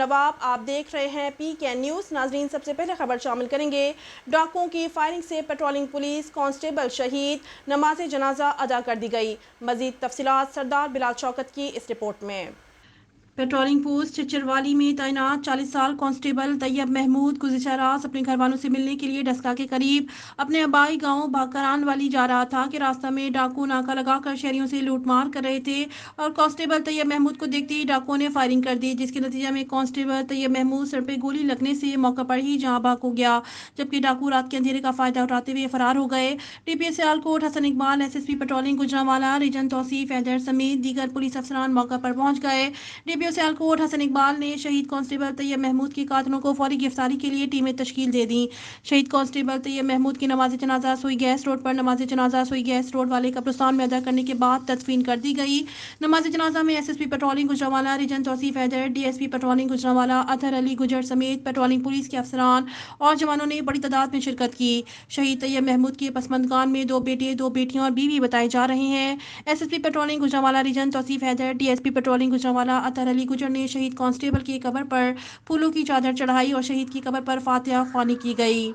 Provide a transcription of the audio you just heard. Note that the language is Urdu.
نواب، آپ دیکھ رہے ہیں PK نیوز۔ ناظرین، سب سے پہلے خبر شامل کریں گے۔ ڈاکوؤں کی فائرنگ سے پیٹرولنگ پولیس کانسٹیبل شہید، نماز جنازہ ادا کر دی گئی۔ مزید تفصیلات سردار بلال شوکت کی اس رپورٹ میں۔ پیٹرولنگ پوسٹ چچروالی میں تعینات 40 سال کانسٹیبل طیب محمود گزشتہ رات اپنے گھر والوں سے ملنے کے لیے ڈسکا کے قریب اپنے آبائی گاؤں بھاکران والی جا رہا تھا کہ راستہ میں ڈاکو ناکہ لگا کر شہریوں سے لوٹ مار کر رہے تھے اور کانسٹیبل طیب محمود کو دیکھتے ہی ڈاکوؤں نے فائرنگ کر دی، جس کے نتیجہ میں کانسٹیبل طیب محمود سر پہ گولی لگنے سے موقع پر ہی جہاں بحق ہو گیا، جبکہ ڈاکو رات کے اندھیرے کا فائدہ اٹھاتے ہوئے فرار ہو گئے۔ DPO Sialkot Hasan Iqbal, SSP patrolling Gujranwala region Tauseef Haider سمیت دیگر پولیس افسران موقع پر پہنچ گئے۔ DPO سیالکوٹ حسن اقبال نے شہید کانسٹیبل طیب محمود کے قاتلوں کو فوری گرفتاری کے لیے ٹیمیں تشکیل دے دیں۔ شہید کانسٹیبل طیب محمود کی نماز جنازہ سوئی گیس روڈ پر نماز جنازہ سوئی گیس روڈ والے قبرستان میں ادا کرنے کے بعد تدفین کر دی گئی۔ نماز جنازہ میں SSP patrolling Gujranwala region Tauseef Haider, DSP patrolling Gujranwala اطہر علی گجر سمیت پیٹرولنگ پولیس کے افسران اور جوانوں نے بڑی تعداد میں شرکت کی۔ شہید طیب محمود کے پسماندگان میں 2 بیٹے، 2 بیٹیاں اور بیوی بتائے جا رہے ہیں۔ SSP patrolling Gujranwala region Tauseef Haider, DSP patrolling Gujranwala اطہر علی گجر نے شہید کانسٹیبل کی قبر پر پھولوں کی چادر چڑھائی اور شہید کی قبر پر فاتحہ خوانی کی گئی۔